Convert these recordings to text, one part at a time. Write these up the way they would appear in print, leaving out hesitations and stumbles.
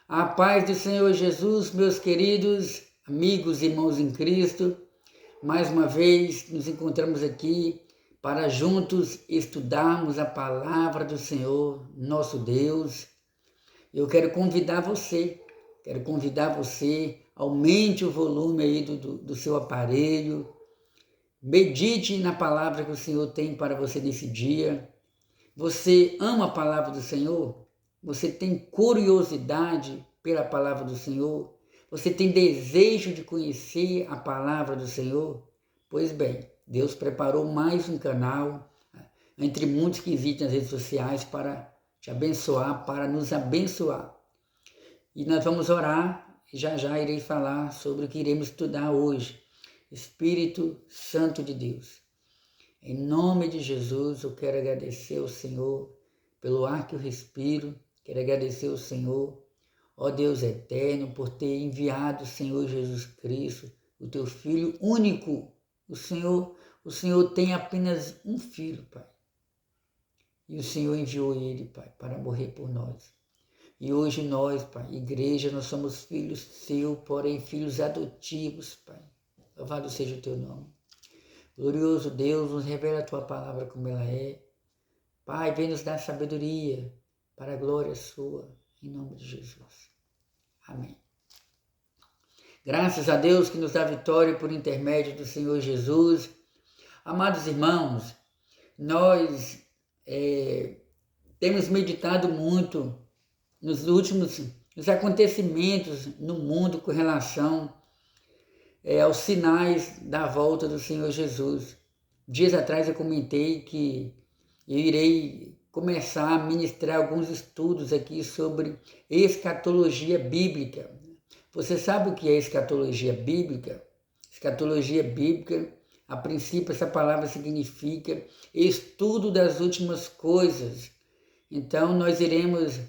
A paz do Senhor Jesus, meus queridos amigos e irmãos em Cristo, mais uma vez nos encontramos aqui para juntos estudarmos a palavra do Senhor, nosso Deus. Eu quero convidar você, aumente o volume aí do seu aparelho, medite na palavra que o Senhor tem para você nesse dia. Você ama a palavra do Senhor? Você tem curiosidade pela palavra do Senhor? Você tem desejo de conhecer a palavra do Senhor? Pois bem, Deus preparou mais um canal, entre muitos que existem nas redes sociais, para te abençoar, para nos abençoar. E nós vamos orar, e já irei falar sobre o que iremos estudar hoje. Espírito Santo de Deus. Em nome de Jesus, eu quero agradecer ao Senhor pelo ar que eu respiro, quero agradecer ao Senhor, ó Deus eterno, por ter enviado o Senhor Jesus Cristo, o teu Filho único. O Senhor tem apenas um filho, Pai. E o Senhor enviou ele, Pai, para morrer por nós. E hoje nós, Pai, igreja, nós somos filhos seus, porém filhos adotivos, Pai. Louvado seja o teu nome. Glorioso Deus, nos revela a tua palavra como ela é. Pai, vem nos dar sabedoria para a glória sua, em nome de Jesus. Amém. Graças a Deus que nos dá vitória por intermédio do Senhor Jesus. Amados irmãos, nós temos meditado muito nos acontecimentos no mundo com relação aos sinais da volta do Senhor Jesus. Dias atrás eu comentei que eu irei começar a ministrar alguns estudos aqui sobre escatologia bíblica. Você sabe o que é escatologia bíblica? Escatologia bíblica, a princípio, essa palavra significa estudo das últimas coisas. Então, nós iremos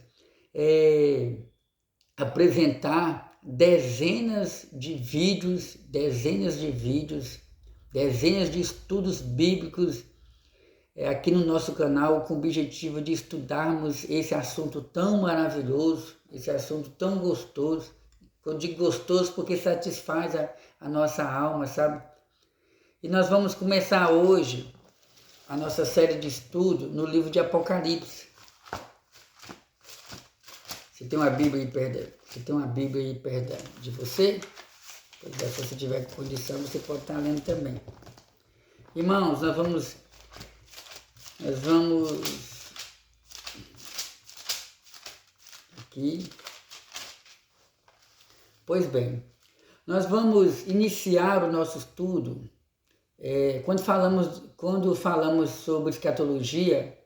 apresentar dezenas de estudos bíblicos aqui no nosso canal, com o objetivo de estudarmos esse assunto tão maravilhoso, esse assunto tão gostoso. Eu digo gostoso porque satisfaz a nossa alma, sabe? E nós vamos começar hoje a nossa série de estudo no livro de Apocalipse. Se tem uma Bíblia aí perto de você, se você tiver condição, você pode estar lendo também. Irmãos, nós vamos aqui. Pois bem, nós vamos iniciar o nosso estudo. Quando falamos sobre escatologia,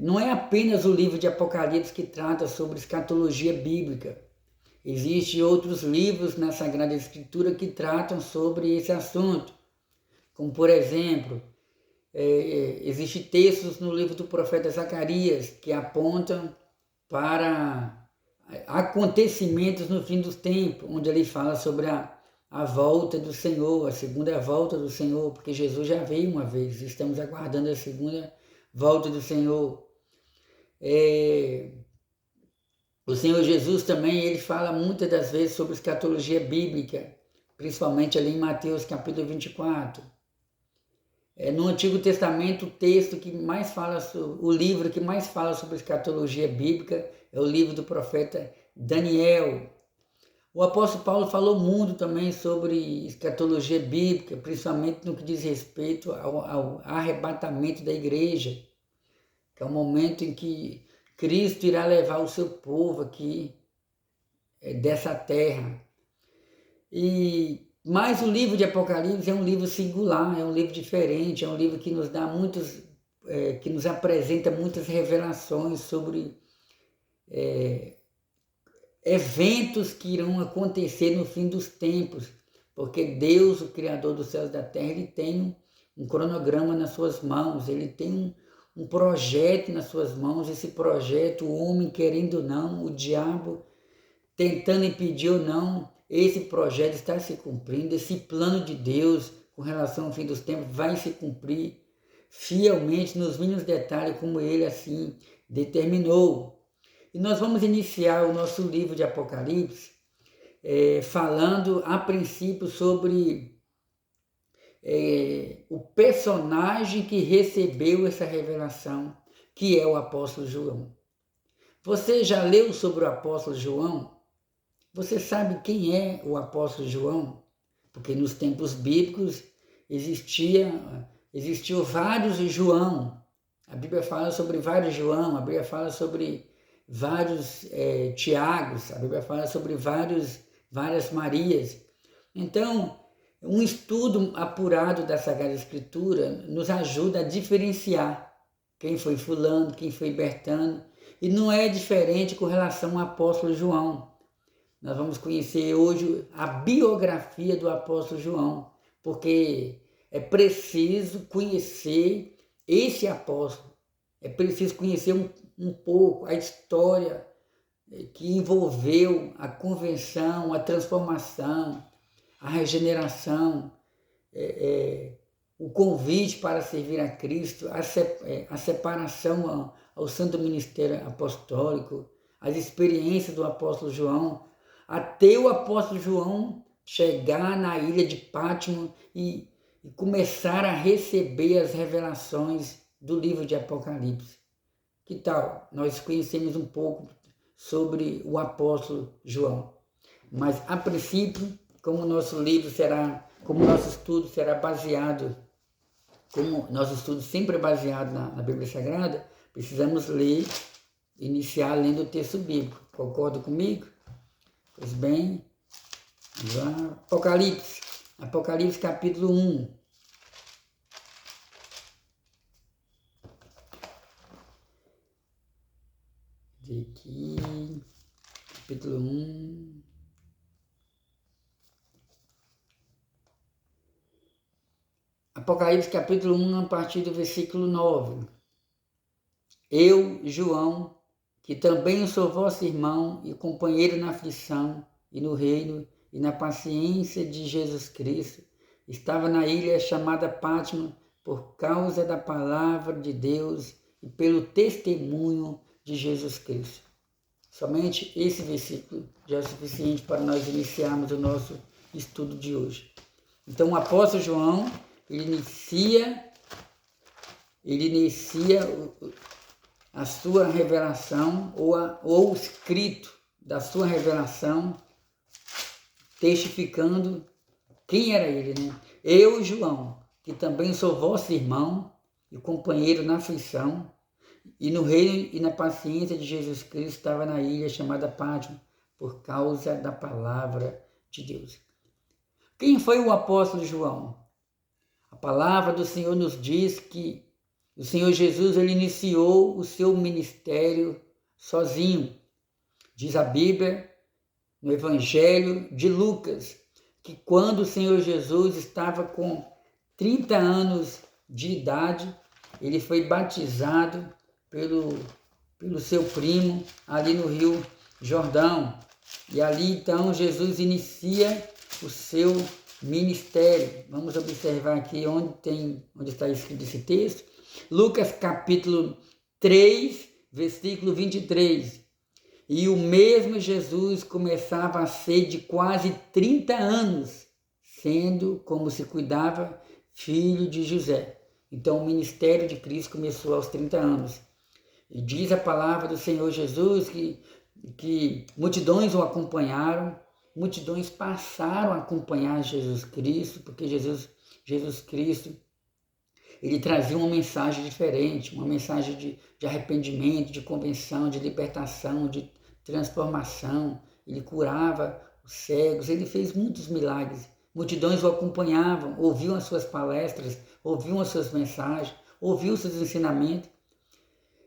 não é apenas o livro de Apocalipse que trata sobre escatologia bíblica. Existem outros livros na Sagrada Escritura que tratam sobre esse assunto. Como, por exemplo, existem textos no livro do profeta Zacarias que apontam para acontecimentos no fim dos tempos, onde ele fala sobre a volta do Senhor, a segunda volta do Senhor, porque Jesus já veio uma vez, estamos aguardando a segunda volta do Senhor. O Senhor Jesus também, ele fala muitas das vezes sobre escatologia bíblica, principalmente ali em Mateus capítulo 24. No Antigo Testamento, o livro que mais fala sobre escatologia bíblica é o livro do profeta Daniel. O apóstolo Paulo falou muito também sobre escatologia bíblica, principalmente no que diz respeito ao arrebatamento da igreja, que é o momento em que Cristo irá levar o seu povo aqui dessa terra. Mas o livro de Apocalipse é um livro singular, é um livro diferente, é um livro que nos dá que nos apresenta muitas revelações sobre eventos que irão acontecer no fim dos tempos, porque Deus, o Criador dos céus e da terra, ele tem um cronograma nas suas mãos, ele tem um projeto nas suas mãos. Esse projeto, o homem querendo ou não, o diabo tentando impedir ou não, esse projeto está se cumprindo, esse plano de Deus com relação ao fim dos tempos vai se cumprir fielmente nos mínimos detalhes como ele assim determinou. E nós vamos iniciar o nosso livro de Apocalipse falando a princípio sobre o personagem que recebeu essa revelação, que é o apóstolo João. Você já leu sobre o apóstolo João? Você sabe quem é o apóstolo João? Porque nos tempos bíblicos existiam vários João. A Bíblia fala sobre vários João, a Bíblia fala sobre vários Tiagos, a Bíblia fala sobre várias Marias. Então, um estudo apurado da Sagrada Escritura nos ajuda a diferenciar quem foi fulano, quem foi Bertano, e não é diferente com relação ao apóstolo João. Nós vamos conhecer hoje a biografia do apóstolo João, porque é preciso conhecer esse apóstolo, é preciso conhecer um pouco a história que envolveu a conversão, a transformação, a regeneração, o convite para servir a Cristo, a separação ao santo ministério apostólico, as experiências do apóstolo João, até o apóstolo João chegar na ilha de Pátimo e começar a receber as revelações do livro de Apocalipse. Que tal? Nós conhecemos um pouco sobre o apóstolo João. Mas, a princípio, como nosso estudo será baseado, como nosso estudo sempre é baseado na Bíblia Sagrada, precisamos iniciar lendo o texto bíblico. Concorda comigo? Pois bem, Apocalipse capítulo 1. Aqui, capítulo 1. Apocalipse capítulo 1, a partir do versículo 9. Eu, João, que também sou vosso irmão e companheiro na aflição e no reino e na paciência de Jesus Cristo, estava na ilha chamada Pátimo por causa da palavra de Deus e pelo testemunho de Jesus Cristo. Somente esse versículo já é suficiente para nós iniciarmos o nosso estudo de hoje. Então, o apóstolo João, ele inicia a sua revelação ou o escrito da sua revelação, testificando quem era ele, né? Eu, João, que também sou vosso irmão e companheiro na aflição, e no reino e na paciência de Jesus Cristo, estava na ilha chamada Pátimo, por causa da palavra de Deus. Quem foi o apóstolo João? A palavra do Senhor nos diz que o Senhor Jesus ele iniciou o seu ministério sozinho. Diz a Bíblia, no Evangelho de Lucas, que quando o Senhor Jesus estava com 30 anos de idade, ele foi batizado pelo seu primo ali no Rio Jordão. E ali então Jesus inicia o seu ministério. Vamos observar aqui onde está escrito esse texto. Lucas capítulo 3, versículo 23. E o mesmo Jesus começava a ser de quase 30 anos, sendo, como se cuidava, filho de José. Então o ministério de Cristo começou aos 30 anos. E diz a palavra do Senhor Jesus que multidões o acompanharam, multidões passaram a acompanhar Jesus Cristo, porque Jesus Cristo, ele trazia uma mensagem diferente, uma mensagem de arrependimento, de conversão, de libertação, de transformação. Ele curava os cegos, ele fez muitos milagres. Multidões o acompanhavam, ouviam as suas palestras, ouviam as suas mensagens, ouviam os seus ensinamentos.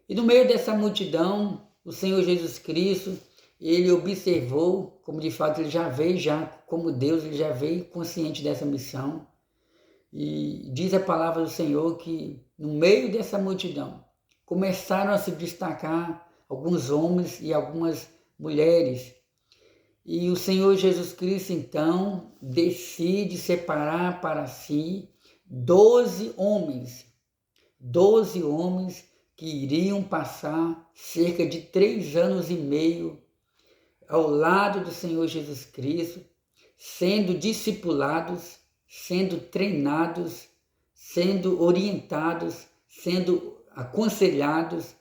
E no meio dessa multidão, o Senhor Jesus Cristo, ele observou, como de fato ele já veio, como Deus, ele já veio consciente dessa missão. E diz a palavra do Senhor que no meio dessa multidão começaram a se destacar alguns homens e algumas mulheres. E o Senhor Jesus Cristo, então, decide separar para si 12 homens que iriam passar cerca de 3 anos e meio ao lado do Senhor Jesus Cristo, sendo discipulados, sendo treinados, sendo orientados, sendo aconselhados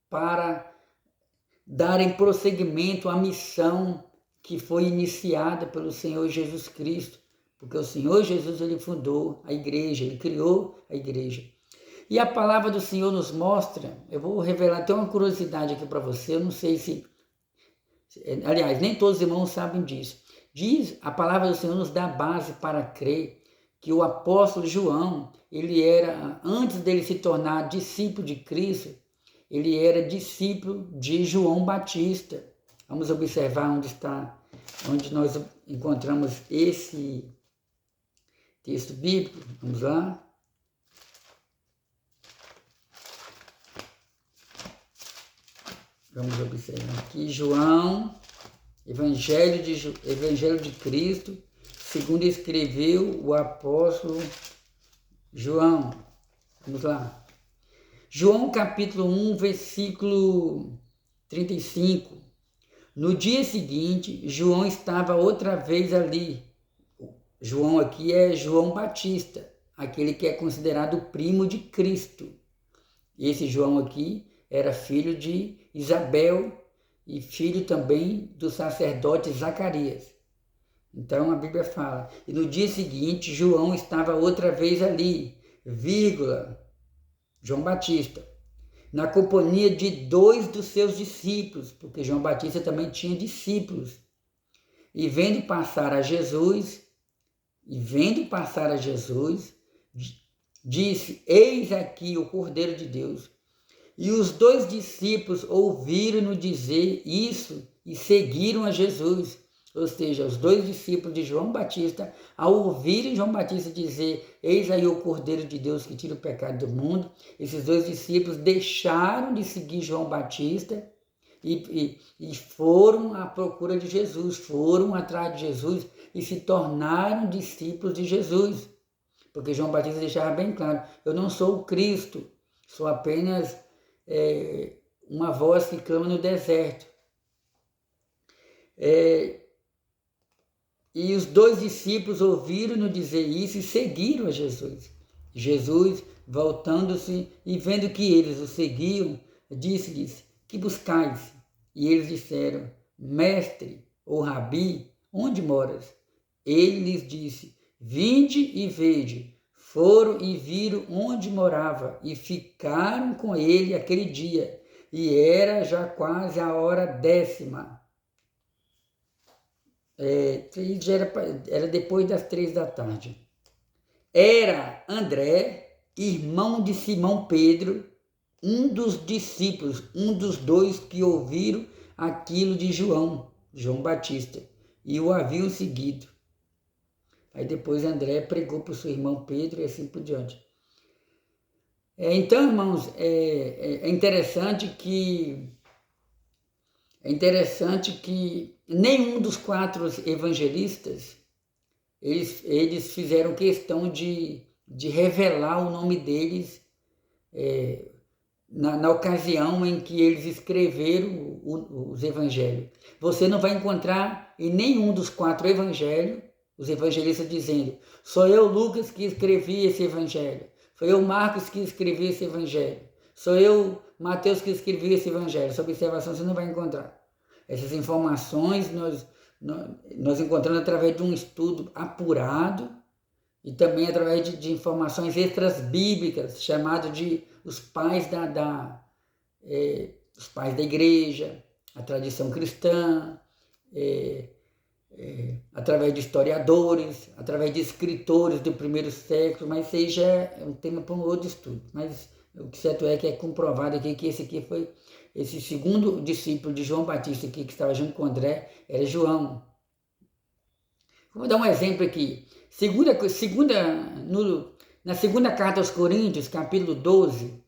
para darem prosseguimento à missão que foi iniciada pelo Senhor Jesus Cristo, porque o Senhor Jesus ele fundou a igreja, ele criou a igreja. E a palavra do Senhor nos mostra, eu vou revelar até uma curiosidade aqui para você, eu não sei se, aliás, nem todos os irmãos sabem disso. Diz, a palavra do Senhor nos dá base para crer que o apóstolo João, ele era, antes dele se tornar discípulo de Cristo, ele era discípulo de João Batista. Vamos observar onde nós encontramos esse texto bíblico. Vamos lá. Vamos observar aqui, João, Evangelho de Cristo, segundo escreveu o apóstolo João. Vamos lá. João capítulo 1, versículo 35. No dia seguinte, João estava outra vez ali. João aqui é João Batista, aquele que é considerado o primo de Cristo. Esse João aqui era filho de Isabel e filho também do sacerdote Zacarias. Então a Bíblia fala, e no dia seguinte João estava outra vez ali, João Batista, na companhia de 2 dos seus discípulos, porque João Batista também tinha discípulos. E vendo passar a Jesus, disse, eis aqui o Cordeiro de Deus. E os 2 discípulos ouviram-no dizer isso e seguiram a Jesus. Ou seja, os 2 discípulos de João Batista, ao ouvirem João Batista dizer, eis aí o Cordeiro de Deus que tira o pecado do mundo, esses 2 discípulos deixaram de seguir João Batista e foram à procura de Jesus, foram atrás de Jesus e se tornaram discípulos de Jesus. Porque João Batista deixava bem claro, eu não sou o Cristo, sou apenas uma voz que clama no deserto. E os 2 discípulos ouviram-no dizer isso e seguiram a Jesus. Jesus, voltando-se e vendo que eles o seguiam, disse-lhes, que buscais? E eles disseram, mestre ou rabi, onde moras? Ele lhes disse, vinde e vede. Foram e viram onde morava e ficaram com ele aquele dia. E era já quase a hora 10ª. Era depois das 3 da tarde. Era André, irmão de Simão Pedro, um dos discípulos, um dos 2 que ouviram aquilo de João Batista, e o haviam seguido. Aí depois André pregou para o seu irmão Pedro e assim por diante. Então, irmãos, é interessante que nenhum dos 4 evangelistas, eles fizeram questão de revelar o nome deles na ocasião em que eles escreveram os evangelhos. Você não vai encontrar em nenhum dos 4 evangelhos os evangelistas dizendo, sou eu, Lucas, que escrevi esse evangelho, sou eu, Marcos, que escrevi esse evangelho, sou eu, Mateus, que escrevi esse evangelho. Essa observação você não vai encontrar. Essas informações nós encontramos através de um estudo apurado e também através de informações extras bíblicas, chamado de os pais da igreja, a tradição cristã, através de historiadores, através de escritores do primeiro século, mas isso aí já é um tema para um outro estudo. Mas o que certo é que é comprovado aqui que esse segundo discípulo de João Batista aqui, que estava junto com André, era João. Vou dar um exemplo aqui. Na segunda carta aos Coríntios, capítulo 12,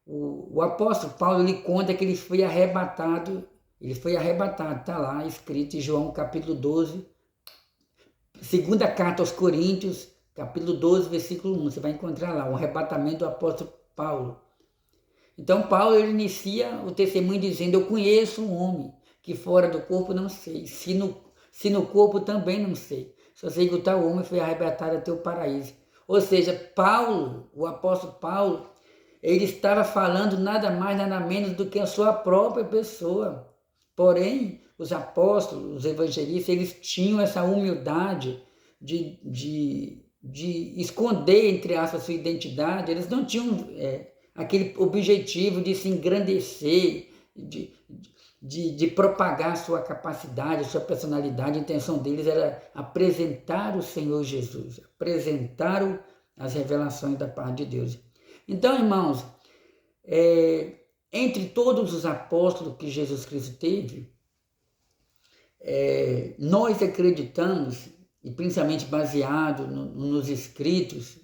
o apóstolo Paulo ele conta que ele foi arrebatado, está lá escrito em João capítulo 12, segunda carta aos Coríntios, capítulo 12, versículo 1, você vai encontrar lá, o arrebatamento do apóstolo Paulo. Então Paulo ele inicia o testemunho dizendo: eu conheço um homem que fora do corpo não sei, se no corpo também não sei. Só sei que o tal homem foi arrebatado até o paraíso. Ou seja, Paulo, o apóstolo Paulo, ele estava falando nada mais, nada menos do que a sua própria pessoa. Porém, os apóstolos, os evangelistas, eles tinham essa humildade de esconder, entre aspas, a sua identidade. Eles não tinham aquele objetivo de se engrandecer, de propagar sua capacidade, sua personalidade. A intenção deles era apresentar o Senhor Jesus, apresentar as revelações da parte de Deus. Então, irmãos, entre todos os apóstolos que Jesus Cristo teve, nós acreditamos, e principalmente baseado nos escritos,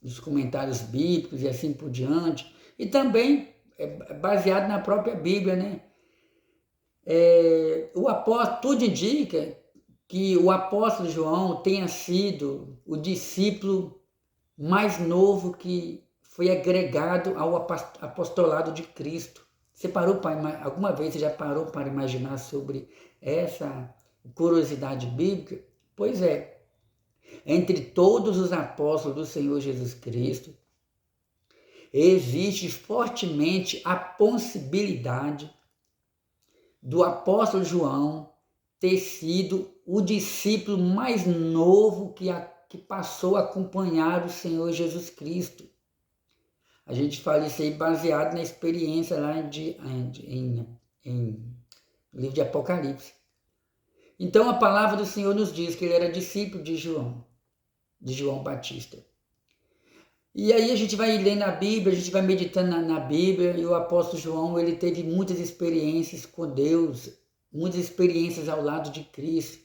nos comentários bíblicos e assim por diante, e também baseado na própria Bíblia, né? O apóstolo, tudo indica que o apóstolo João tenha sido o discípulo mais novo que foi agregado ao apostolado de Cristo. Alguma vez você já parou para imaginar sobre essa curiosidade bíblica? Pois é, entre todos os apóstolos do Senhor Jesus Cristo, existe fortemente a possibilidade do apóstolo João ter sido o discípulo mais novo que passou a acompanhar o Senhor Jesus Cristo. A gente fala isso aí baseado na experiência lá em livro de Apocalipse. Então a palavra do Senhor nos diz que ele era discípulo de João Batista. E aí a gente vai lendo a Bíblia, a gente vai meditando na Bíblia, e o apóstolo João, ele teve muitas experiências com Deus, muitas experiências ao lado de Cristo.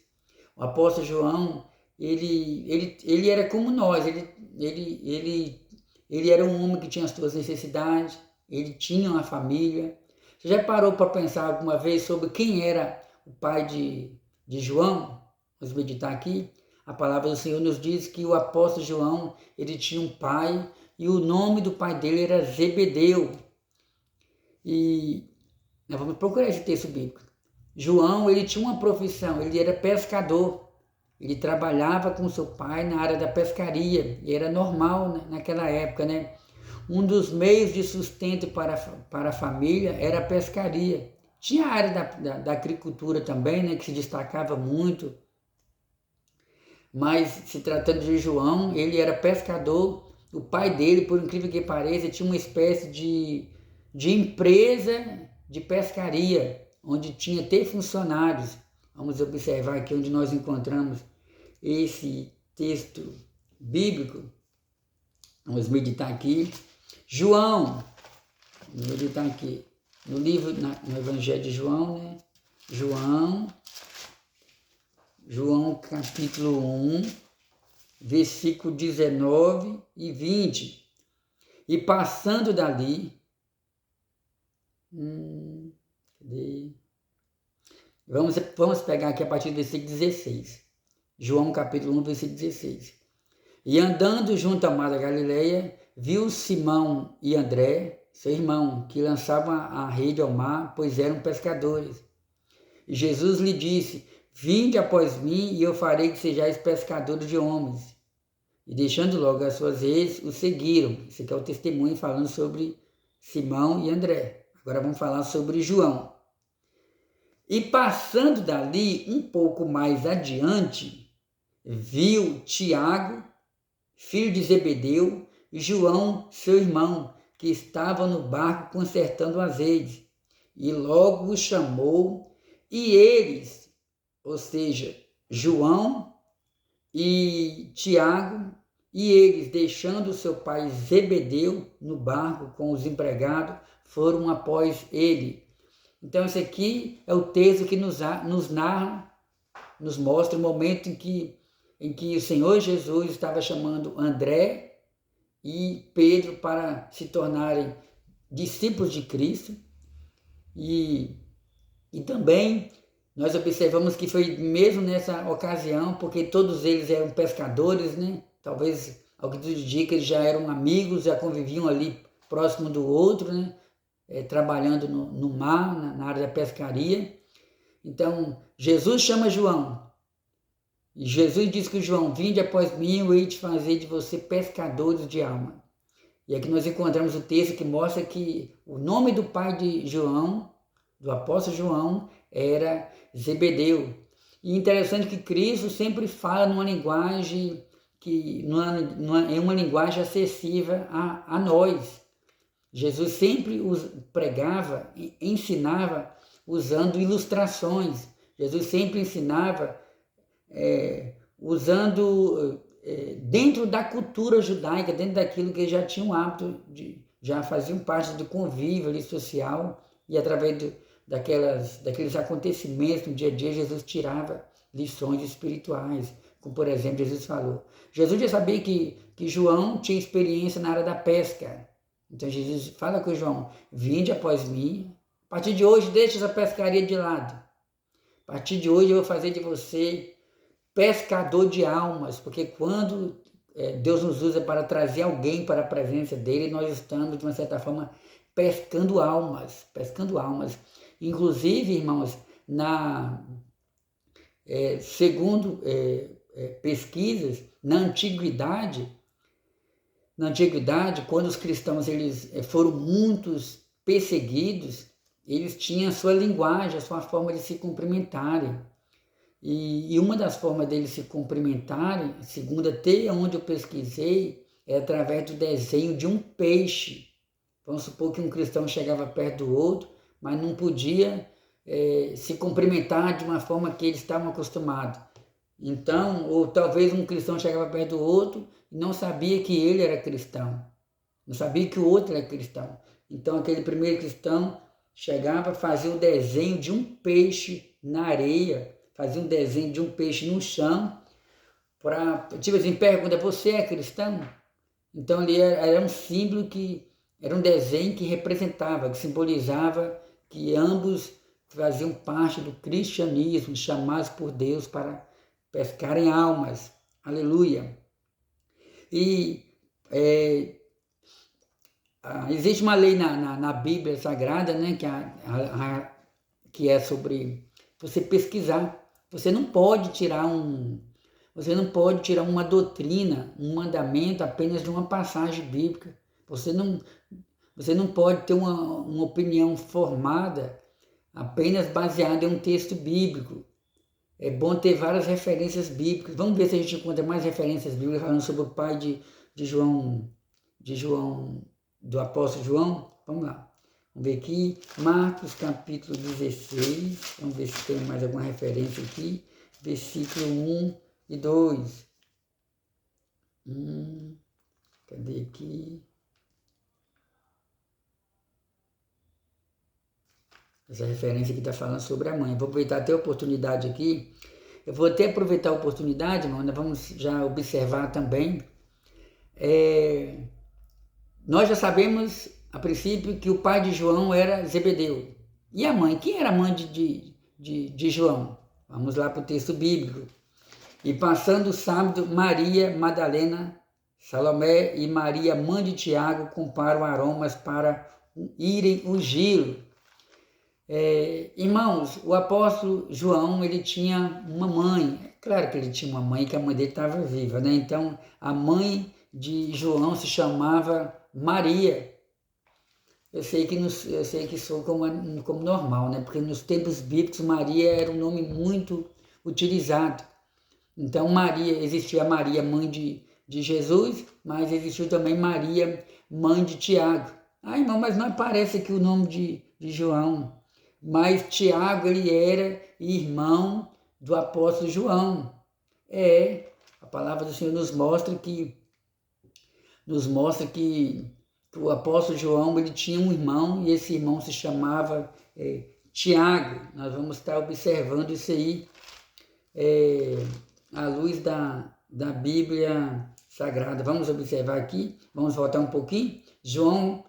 O apóstolo João, ele era como nós, ele era um homem que tinha as suas necessidades, ele tinha uma família. Você já parou para pensar alguma vez sobre quem era o pai de João? Vamos meditar aqui. A palavra do Senhor nos diz que o apóstolo João, ele tinha um pai, e o nome do pai dele era Zebedeu. E nós vamos procurar esse texto bíblico. João, ele tinha uma profissão, ele era pescador. Ele trabalhava com seu pai na área da pescaria, e era normal naquela época, né? Um dos meios de sustento para a família era a pescaria. Tinha a área da agricultura também, né, que se destacava muito. Mas, se tratando de João, ele era pescador. O pai dele, por incrível que pareça, tinha uma espécie de empresa de pescaria, onde tinha até funcionários. Vamos observar aqui onde nós encontramos esse texto bíblico. Vamos meditar aqui. João, vamos meditar aqui. No livro, no Evangelho de João, né? João capítulo 1, versículo 19 e 20. E passando dali, vamos pegar aqui a partir do versículo 16. João capítulo 1, versículo 16. E andando junto ao mar da Galileia, viu Simão e André, seu irmão, que lançavam a rede ao mar, pois eram pescadores. E Jesus lhe disse: vinde após mim, e eu farei que sejais pescadores de homens. E deixando logo as suas redes, o seguiram. Esse aqui é o testemunho falando sobre Simão e André. Agora vamos falar sobre João. E passando dali um pouco mais adiante, viu Tiago, filho de Zebedeu, e João, seu irmão, que estavam no barco consertando as redes. E logo os chamou, e eles, ou seja, João e Tiago, e eles, deixando seu pai Zebedeu no barco com os empregados, foram após ele. Então esse aqui é o texto que nos narra, nos mostra o momento em que o Senhor Jesus estava chamando André e Pedro para se tornarem discípulos de Cristo. E também nós observamos que foi mesmo nessa ocasião, porque todos eles eram pescadores, né? Talvez, ao que tudo indica, eles já eram amigos, já conviviam ali próximo do outro, né? Trabalhando no mar, na área da pescaria. Então, Jesus chama João. E Jesus diz que João, vinde após mim, eu hei de fazer de você pescadores de alma. E aqui nós encontramos o texto que mostra que o nome do pai de João, do apóstolo João, era Zebedeu. E interessante que Cristo sempre fala numa linguagem em uma linguagem acessível a nós. Jesus sempre pregava e ensinava usando ilustrações. Jesus sempre ensinava usando dentro da cultura judaica, dentro daquilo que eles já tinham hábito já faziam parte do convívio ali social, e através daqueles acontecimentos no dia a dia, Jesus tirava lições espirituais, como por exemplo Jesus falou. Jesus já sabia que João tinha experiência na área da pesca. Então Jesus fala com João, vinde após mim, a partir de hoje deixa essa pescaria de lado. A partir de hoje eu vou fazer de você pescador de almas, porque quando Deus nos usa para trazer alguém para a presença dele, nós estamos, de uma certa forma, pescando almas. Inclusive, irmãos, segundo pesquisas, na antiguidade, quando os cristãos eles foram muitos perseguidos, eles tinham a sua linguagem, a sua forma de se cumprimentarem. E uma das formas deles se cumprimentarem, segundo até onde eu pesquisei, é através do desenho de um peixe. Vamos supor que um cristão chegava perto do outro, mas não podia se cumprimentar de uma forma que eles estavam acostumados. Então, ou talvez um cristão chegava perto do outro e não sabia que ele era cristão, não sabia que o outro era cristão. Então, aquele primeiro cristão chegava, fazia o desenho de um peixe na areia, fazia um desenho de um peixe no chão, tipo assim, pergunta, você é cristão? Então, ali era um símbolo era um desenho que representava, que simbolizava que ambos faziam parte do cristianismo, chamados por Deus para pescarem almas. Aleluia! E existe uma lei na Bíblia Sagrada, né, que é sobre você pesquisar. Você não pode tirar uma doutrina, um mandamento apenas de uma passagem bíblica. Você não pode ter uma opinião formada apenas baseada em um texto bíblico. É bom ter várias referências bíblicas. Vamos ver se a gente encontra mais referências bíblicas falando sobre o pai de João, do apóstolo João. Vamos lá. Vamos ver aqui, Marcos capítulo 16, vamos ver se tem mais alguma referência aqui, versículo 1 e 2. Cadê aqui? Essa referência aqui está falando sobre a mãe. Vou aproveitar até a oportunidade aqui. Eu vou até aproveitar a oportunidade, irmão, nós vamos já observar também. Nós já sabemos, a princípio, que o pai de João era Zebedeu. E a mãe? Quem era a mãe de João? Vamos lá para o texto bíblico. E passando o sábado, Maria Madalena, Salomé e Maria, mãe de Tiago, compraram aromas para irem ungí-lo. Irmãos, o apóstolo João, ele tinha uma mãe. É claro que ele tinha uma mãe, que a mãe dele estava viva, né? Então, a mãe de João se chamava Maria. Eu sei que sou como normal, né? Porque nos tempos bíblicos Maria era um nome muito utilizado. Então existia a Maria, mãe de Jesus, mas existiu também Maria, mãe de Tiago. Irmão, mas não aparece aqui o nome de João. Mas Tiago, ele era irmão do apóstolo João. A palavra do Senhor nos mostra que o apóstolo João, ele tinha um irmão, e esse irmão se chamava Tiago. Nós vamos estar observando isso aí à luz da Bíblia Sagrada. Vamos observar aqui, vamos voltar um pouquinho.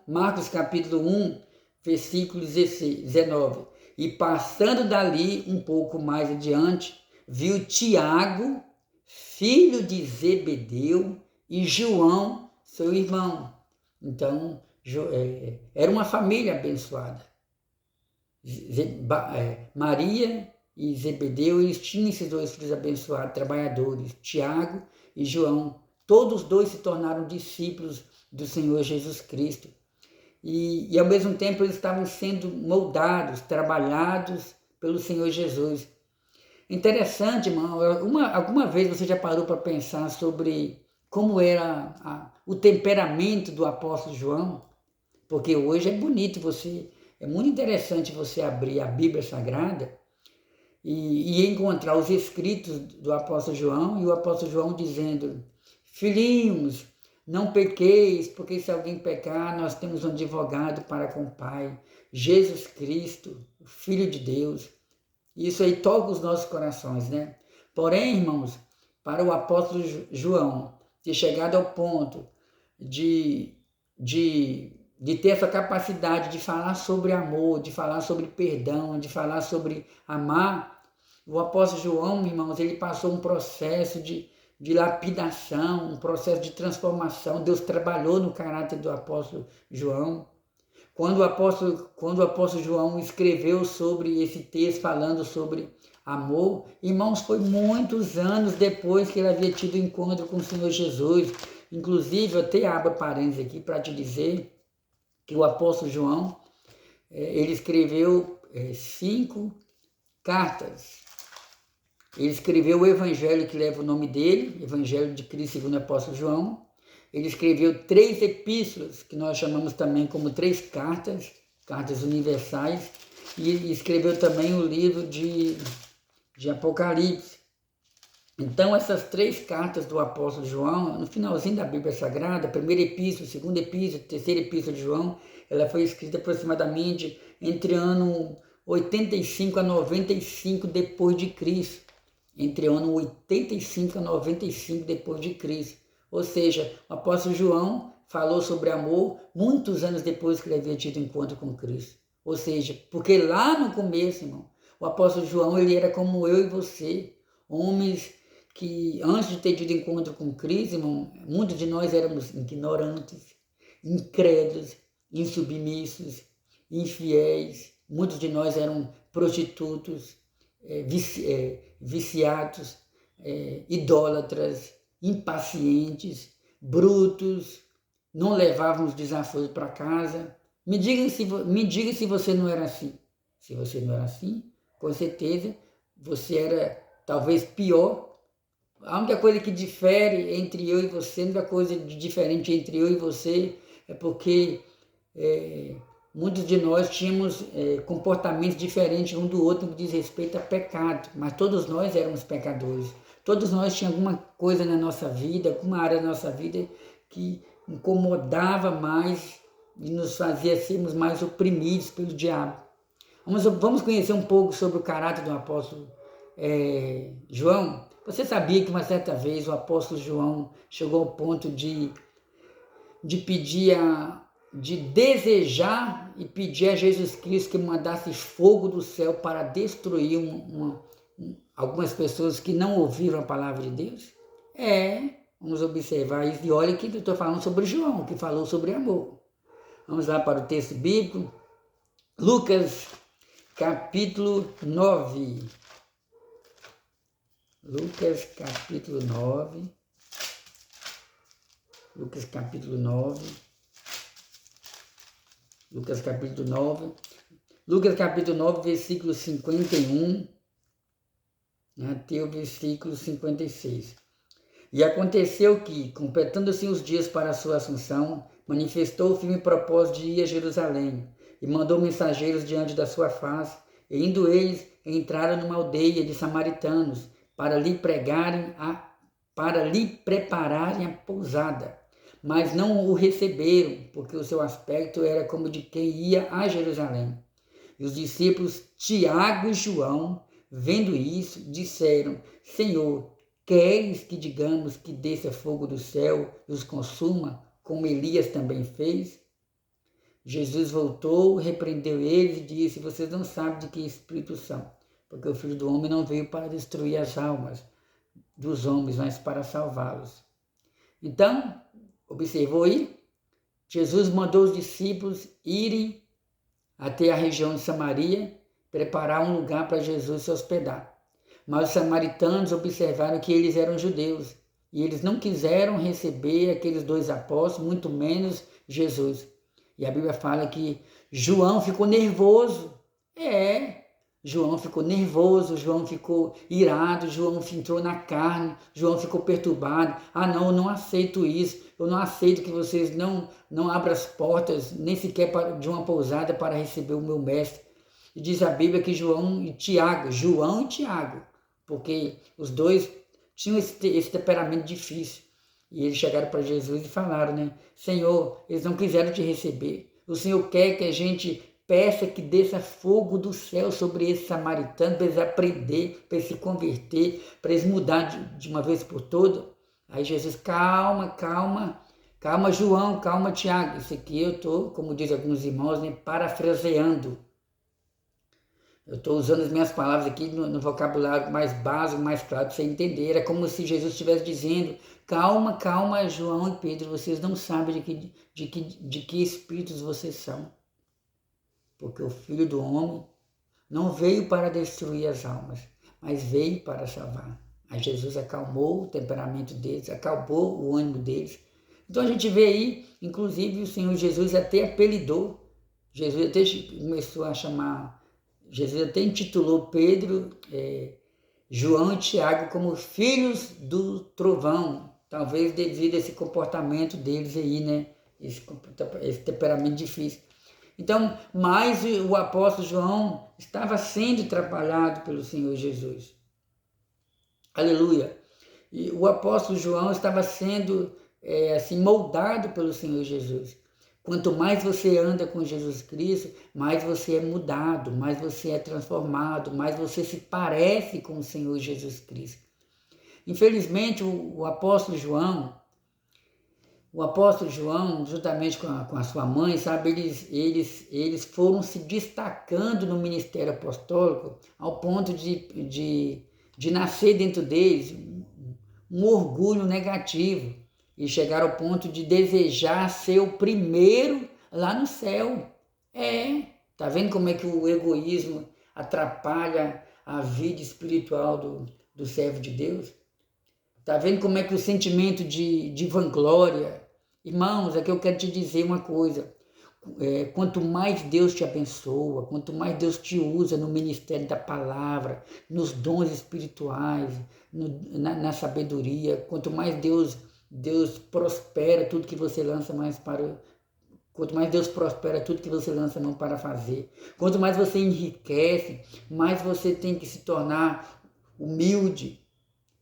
Marcos capítulo 1, versículo 19. E passando dali um pouco mais adiante, viu Tiago, filho de Zebedeu, e João, seu irmão. Então, Era uma família abençoada. Maria e Zebedeu, eles tinham esses dois filhos abençoados, trabalhadores, Tiago e João. Todos os dois se tornaram discípulos do Senhor Jesus Cristo. E ao mesmo tempo eles estavam sendo moldados, trabalhados pelo Senhor Jesus. Interessante, irmão, alguma vez você já parou para pensar sobre como era o temperamento do apóstolo João? Porque hoje é bonito é muito interessante você abrir a Bíblia Sagrada e encontrar os escritos do apóstolo João, e o apóstolo João dizendo: filhinhos, não pequeis, porque se alguém pecar, nós temos um advogado para com o Pai, Jesus Cristo, o Filho de Deus. Isso aí toca os nossos corações, né? Porém, irmãos, para o apóstolo João ter chegado ao ponto de ter essa capacidade de falar sobre amor, de falar sobre perdão, de falar sobre amar, o apóstolo João, irmãos, ele passou um processo de lapidação, um processo de transformação. Deus trabalhou no caráter do apóstolo João. Quando o apóstolo João escreveu sobre esse texto, falando sobre amor, irmãos, foi muitos anos depois que ele havia tido encontro com o Senhor Jesus. Inclusive, eu até abro parênteses aqui para te dizer que o apóstolo João, ele escreveu 5 cartas. Ele escreveu o evangelho que leva o nome dele, Evangelho de Cristo segundo o apóstolo João. Ele escreveu 3 epístolas, que nós chamamos também como 3 cartas, cartas universais, e ele escreveu também o livro de Apocalipse. Então, essas 3 cartas do apóstolo João, no finalzinho da Bíblia Sagrada, a primeira epístola, a segunda epístola, a terceira epístola de João, ela foi escrita aproximadamente entre ano 85 a 95 depois de Cristo. Entre o ano 85 a 95 depois de Cristo. Ou seja, o apóstolo João falou sobre amor muitos anos depois que ele havia tido encontro com Cristo. Ou seja, porque lá no começo, irmão, o apóstolo João, ele era como eu e você, homens que antes de ter tido encontro com Cristo, irmão, muitos de nós éramos ignorantes, incrédulos, insubmissos, infiéis, muitos de nós eram prostitutos, viciados, idólatras, impacientes, brutos, não levavam os desafios para casa. Me diga se você não era assim. Se você não era assim, com certeza você era talvez pior. A única coisa que difere entre eu e você, a única coisa de diferente entre eu e você é porque muitos de nós tínhamos comportamentos diferentes um do outro no que diz respeito a pecado, mas todos nós éramos pecadores. Todos nós tínhamos alguma coisa na nossa vida, alguma área da nossa vida que incomodava mais e nos fazia sermos mais oprimidos pelo diabo. Vamos conhecer um pouco sobre o caráter do apóstolo João. Você sabia que uma certa vez o apóstolo João chegou ao ponto de desejar e pedir a Jesus Cristo que mandasse fogo do céu para destruir algumas pessoas que não ouviram a palavra de Deus? Vamos observar isso. E olha que eu estou falando sobre João, que falou sobre amor. Vamos lá para o texto bíblico. Lucas, capítulo 9. Lucas, capítulo 9. Lucas, capítulo 9. Lucas, capítulo 9. Lucas, capítulo 9, versículo 51 até o versículo 56. E aconteceu que, completando-se os dias para a sua assunção, manifestou o firme propósito de ir a Jerusalém, e mandou mensageiros diante da sua face, e indo eles, entraram numa aldeia de samaritanos, para lhe prepararem a pousada. Mas não o receberam, porque o seu aspecto era como de quem ia a Jerusalém. E os discípulos Tiago e João, vendo isso, disseram: Senhor, queres que digamos que desça fogo do céu e os consuma, como Elias também fez? Jesus voltou, repreendeu eles e disse: vocês não sabem de que espírito são, porque o Filho do Homem não veio para destruir as almas dos homens, mas para salvá-los. Então, observou aí? Jesus mandou os discípulos irem até a região de Samaria, preparar um lugar para Jesus se hospedar. Mas os samaritanos observaram que eles eram judeus e eles não quiseram receber aqueles dois apóstolos, muito menos Jesus. E a Bíblia fala que João ficou nervoso. João ficou nervoso, João ficou irado, João entrou na carne, João ficou perturbado. Não, eu não aceito isso, eu não aceito que vocês não abram as portas, nem sequer de uma pousada para receber o meu mestre. E diz a Bíblia que João e Tiago, porque os dois tinham esse temperamento difícil. E eles chegaram para Jesus e falaram, né? Senhor, eles não quiseram te receber. O Senhor quer que a gente peça que desça fogo do céu sobre esse samaritano, para eles aprender, para eles se converter, para eles mudar de uma vez por todas. Aí Jesus, calma, João, calma, Tiago. Isso aqui eu estou, como dizem alguns irmãos, né, parafraseando. Eu estou usando as minhas palavras aqui no vocabulário mais básico, mais claro, para você entender. Era como se Jesus estivesse dizendo, calma, João e Pedro, vocês não sabem de que espíritos vocês são. Porque o Filho do Homem não veio para destruir as almas, mas veio para salvar. Aí Jesus acalmou o temperamento deles, acalmou o ânimo deles. Então a gente vê aí, inclusive o Senhor Jesus até apelidou, Jesus até começou a chamar, Jesus até intitulou Pedro, João e Tiago como filhos do trovão, talvez devido a esse comportamento deles aí, né? Esse temperamento difícil. Então, mas o apóstolo João estava sendo atrapalhado pelo Senhor Jesus. Aleluia! E o apóstolo João estava sendo moldado pelo Senhor Jesus. Quanto mais você anda com Jesus Cristo, mais você é mudado, mais você é transformado, mais você se parece com o Senhor Jesus Cristo. Infelizmente, o apóstolo João, juntamente com a sua mãe, sabe, eles foram se destacando no ministério apostólico ao ponto de nascer dentro deles um orgulho negativo e chegar ao ponto de desejar ser o primeiro lá no céu. Tá vendo como é que o egoísmo atrapalha a vida espiritual do servo de Deus? Tá vendo como é que o sentimento de vanglória... Irmãos, aqui eu quero te dizer uma coisa. Quanto mais Deus te abençoa, quanto mais Deus te usa no ministério da palavra, nos dons espirituais, na sabedoria, quanto mais Deus prospera tudo que você lança quanto mais Deus prospera tudo que você lança a mão para fazer, quanto mais você enriquece, mais você tem que se tornar humilde,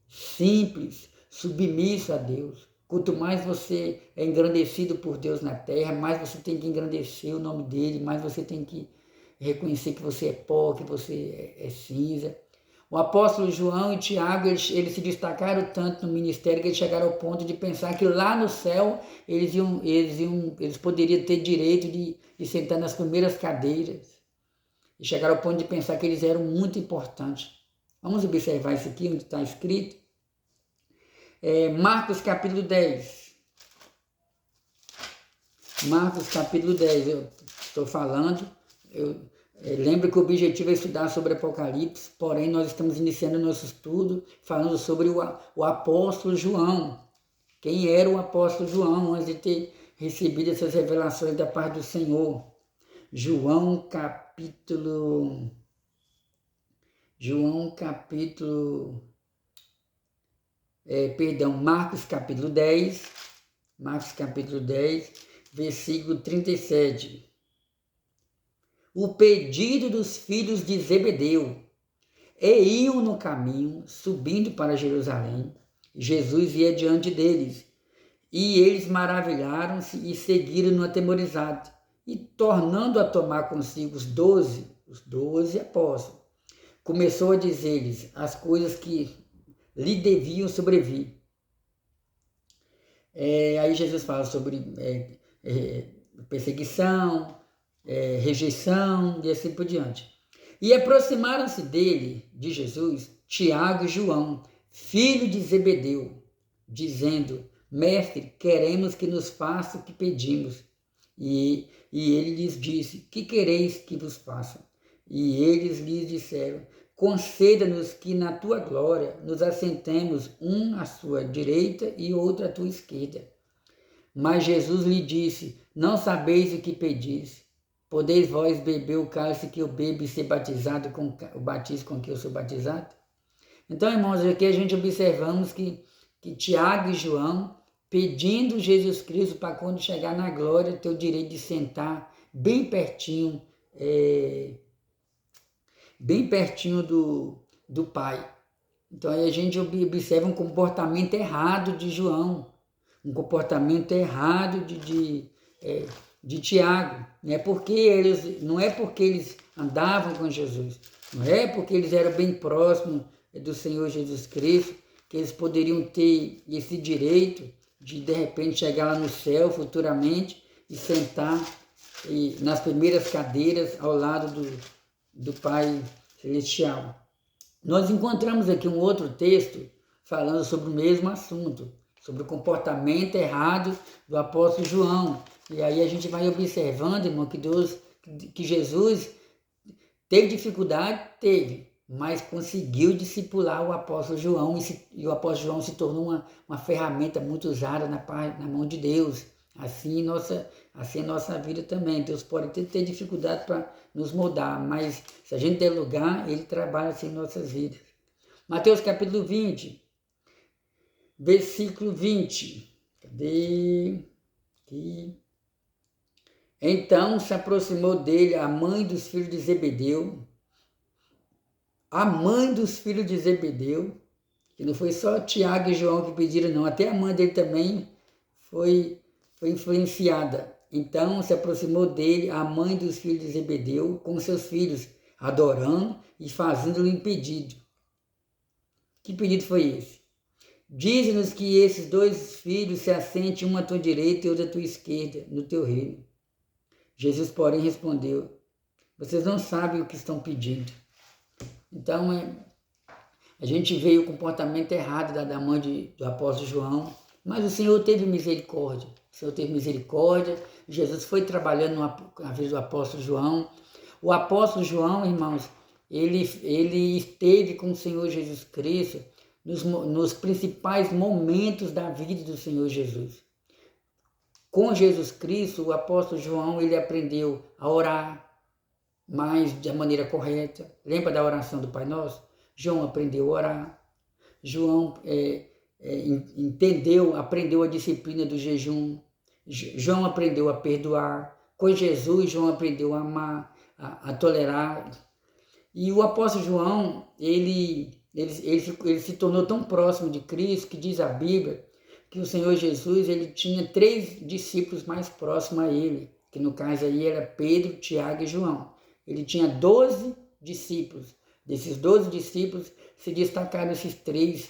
simples, submisso a Deus. Quanto mais você é engrandecido por Deus na terra, mais você tem que engrandecer o nome dele, mais você tem que reconhecer que você é pó, que você é cinza. O apóstolo João e Tiago, eles se destacaram tanto no ministério que eles chegaram ao ponto de pensar que lá no céu eles poderiam ter direito de sentar nas primeiras cadeiras. E chegaram ao ponto de pensar que eles eram muito importantes. Vamos observar isso aqui, onde está escrito. Marcos capítulo 10. Marcos capítulo 10, eu estou falando, lembro que o objetivo é estudar sobre Apocalipse, porém nós estamos iniciando nosso estudo falando sobre o apóstolo João. Quem era o apóstolo João antes de ter recebido essas revelações da parte do Senhor? Marcos capítulo 10, versículo 37. O pedido dos filhos de Zebedeu. E iam no caminho, subindo para Jerusalém. Jesus ia diante deles. E eles maravilharam-se e seguiram-no atemorizados. E tornando a tomar consigo os 12 apóstolos, começou a dizer-lhes as coisas que lhe deviam sobrevir. Aí Jesus fala sobre perseguição, rejeição e assim por diante. E aproximaram-se dele, de Jesus, Tiago e João, filho de Zebedeu, dizendo: Mestre, queremos que nos faça o que pedimos. E ele lhes disse: que quereis que vos faça? E eles lhes disseram: conceda-nos que na tua glória nos assentemos, um à sua direita e outro à tua esquerda. Mas Jesus lhe disse: não sabeis o que pedis. Podeis vós beber o cálice que eu bebo e ser batizado com o batismo com que eu sou batizado? Então, irmãos, aqui a gente observamos que Tiago e João, pedindo Jesus Cristo para quando chegar na glória, ter o direito de sentar bem pertinho do Pai. Então aí a gente observa um comportamento errado de João, um comportamento errado de Tiago. Não é porque eles andavam com Jesus, não é porque eles eram bem próximos do Senhor Jesus Cristo, que eles poderiam ter esse direito de repente chegar lá no céu futuramente e sentar nas primeiras cadeiras ao lado do Pai Celestial. Nós encontramos aqui um outro texto falando sobre o mesmo assunto, sobre o comportamento errado do apóstolo João. E aí a gente vai observando, irmão, que Jesus teve dificuldade, mas conseguiu discipular o apóstolo João, e o apóstolo João se tornou uma ferramenta muito usada na mão de Deus. Assim a nossa vida também. Deus pode ter dificuldade para nos moldar, mas se a gente der lugar, Ele trabalha assim em nossas vidas. Mateus capítulo 20, versículo 20. Cadê? Aqui. Então se aproximou dele a mãe dos filhos de Zebedeu, que não foi só Tiago e João que pediram, não, até a mãe dele também foi influenciada. Então se aproximou dele a mãe dos filhos de Zebedeu com seus filhos, adorando e fazendo-lhe um pedido. Que pedido foi esse? Diz-nos que esses dois filhos se assentem, um à tua direita e outro à tua esquerda, no teu reino. Jesus, porém, respondeu: vocês não sabem o que estão pedindo. Então, a gente vê o comportamento errado da mãe do apóstolo João, mas o Senhor teve misericórdia. Jesus foi trabalhando na vida do apóstolo João. O apóstolo João, irmãos, ele esteve com o Senhor Jesus Cristo nos principais momentos da vida do Senhor Jesus. Com Jesus Cristo, o apóstolo João, ele aprendeu a orar mais da maneira correta. Lembra da oração do Pai Nosso? João aprendeu a orar. João aprendeu a disciplina do jejum. João aprendeu a perdoar. Com Jesus, João aprendeu a amar, a tolerar. E o apóstolo João, ele se tornou tão próximo de Cristo que diz a Bíblia que o Senhor Jesus, ele tinha 3 discípulos mais próximos a ele, que no caso aí era Pedro, Tiago e João. Ele tinha 12 discípulos. Desses 12 discípulos se destacaram esses 3,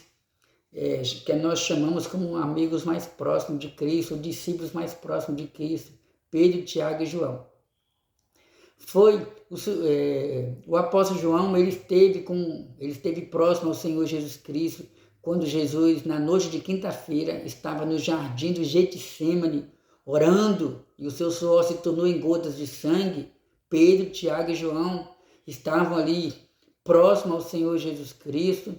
que nós chamamos como amigos mais próximos de Cristo, discípulos mais próximos de Cristo, Pedro, Tiago e João. O apóstolo João, ele esteve próximo ao Senhor Jesus Cristo, quando Jesus, na noite de quinta-feira, estava no jardim do Getsêmani, orando, e o seu suor se tornou em gotas de sangue. Pedro, Tiago e João estavam ali próximo ao Senhor Jesus Cristo.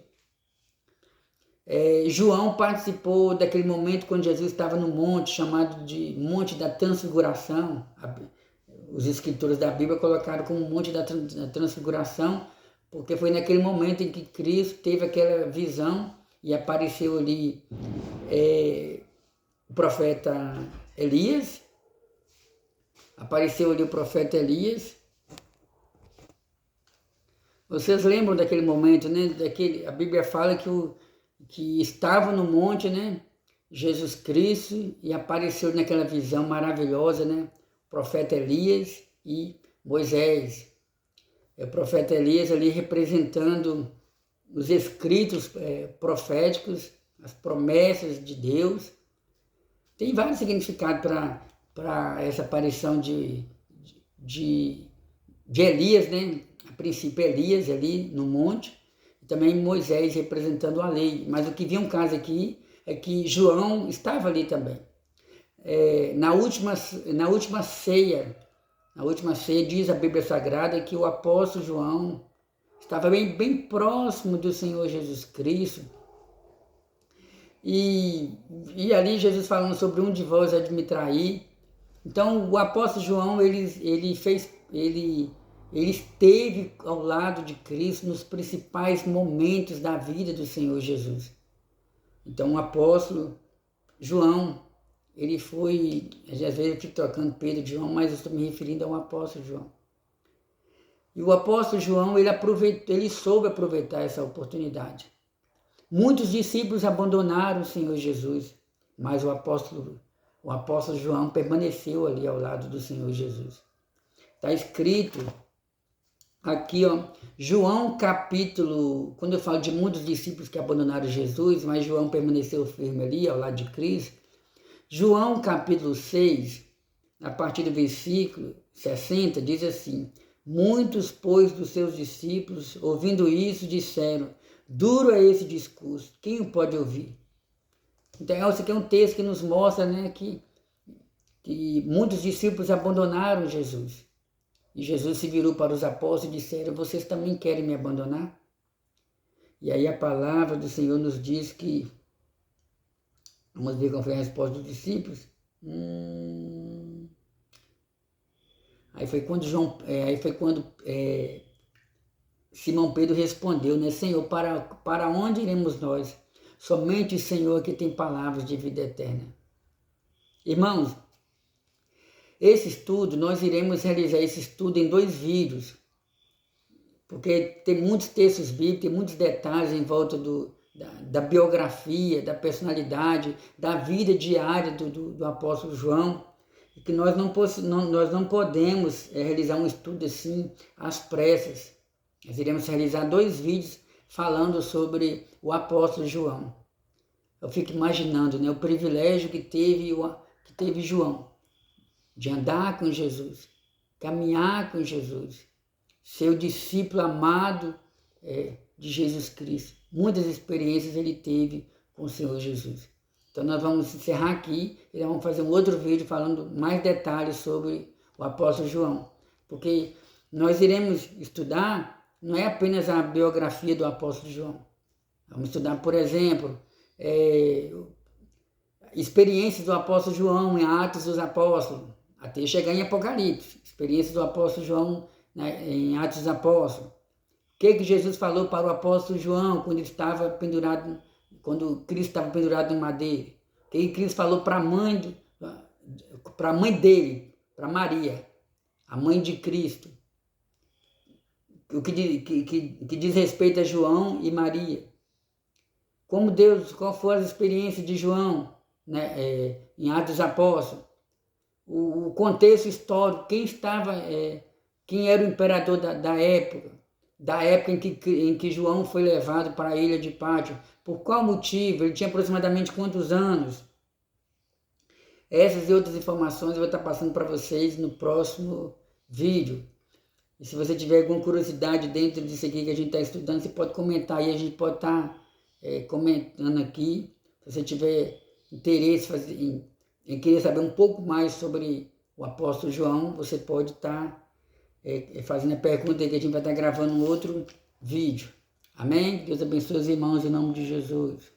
João participou daquele momento quando Jesus estava no monte, chamado de Monte da Transfiguração. Os escritores da Bíblia colocaram como Monte da Transfiguração, porque foi naquele momento em que Cristo teve aquela visão e apareceu ali o profeta Elias. Vocês lembram daquele momento, né? A Bíblia fala que estava no monte, né? Jesus Cristo, e apareceu naquela visão maravilhosa, né? O profeta Elias e Moisés. O profeta Elias ali representando os escritos proféticos, as promessas de Deus. Tem vários significados para essa aparição de Elias, né? A princípio Elias ali no monte, e também Moisés representando a lei. Mas o que vem um caso aqui é que João estava ali também. na última ceia, diz a Bíblia Sagrada que o apóstolo João estava bem próximo do Senhor Jesus Cristo. E ali Jesus falando sobre um de vós há de me trair. Então o apóstolo João, ele esteve ao lado de Cristo nos principais momentos da vida do Senhor Jesus. Então o apóstolo João, ele foi, às vezes eu fico trocando Pedro de João, mas eu estou me referindo ao apóstolo João. E o apóstolo João, ele soube aproveitar essa oportunidade. Muitos discípulos abandonaram o Senhor Jesus, mas o apóstolo João permaneceu ali ao lado do Senhor Jesus. Está escrito aqui, João capítulo, quando eu falo de muitos discípulos que abandonaram Jesus, mas João permaneceu firme ali ao lado de Cristo. João capítulo 6, a partir do versículo 60, diz assim: muitos, pois, dos seus discípulos, ouvindo isso, disseram: duro é esse discurso, quem o pode ouvir? Então, esse aqui é um texto que nos mostra, né, que muitos discípulos abandonaram Jesus. E Jesus se virou para os apóstolos e disseram: vocês também querem me abandonar? E aí a palavra do Senhor nos diz que, vamos ver qual foi a resposta dos discípulos. Aí foi quando Simão Pedro respondeu, né? Senhor, para onde iremos nós? Somente o Senhor que tem palavras de vida eterna. Irmãos, nós iremos realizar esse estudo em 2 vídeos, porque tem muitos textos bíblicos, tem muitos detalhes em volta da biografia, da personalidade, da vida diária do apóstolo João, e que nós não podemos realizar um estudo assim às pressas. Nós iremos realizar 2 vídeos falando sobre o apóstolo João. Eu fico imaginando, né, o privilégio que teve João de andar com Jesus, caminhar com Jesus, ser o discípulo amado de Jesus Cristo. Muitas experiências ele teve com o Senhor Jesus. Então nós vamos encerrar aqui e nós vamos fazer um outro vídeo falando mais detalhes sobre o apóstolo João. Porque nós iremos estudar não é apenas a biografia do apóstolo João. Vamos estudar, por exemplo, experiências do apóstolo João em Atos dos Apóstolos, até chegar em Apocalipse. Experiências do apóstolo João, né, em Atos dos Apóstolos. O que Jesus falou para o apóstolo João quando Cristo estava pendurado no madeiro? O que Cristo falou para a mãe dele, para Maria, a mãe de Cristo? O que diz respeito a João e Maria. Qual foi a experiência de João, né, em Atos dos Apóstolos? O contexto histórico, quem era o imperador da época em que João foi levado para a ilha de Pátio, por qual motivo, ele tinha aproximadamente quantos anos? Essas e outras informações eu vou estar passando para vocês no próximo vídeo. E se você tiver alguma curiosidade dentro disso aqui que a gente está estudando, você pode comentar aí, a gente pode estar comentando aqui. Se você tiver interesse em querer saber um pouco mais sobre o apóstolo João, você pode estar fazendo a pergunta aí que a gente vai estar gravando um outro vídeo. Amém? Deus abençoe os irmãos em nome de Jesus.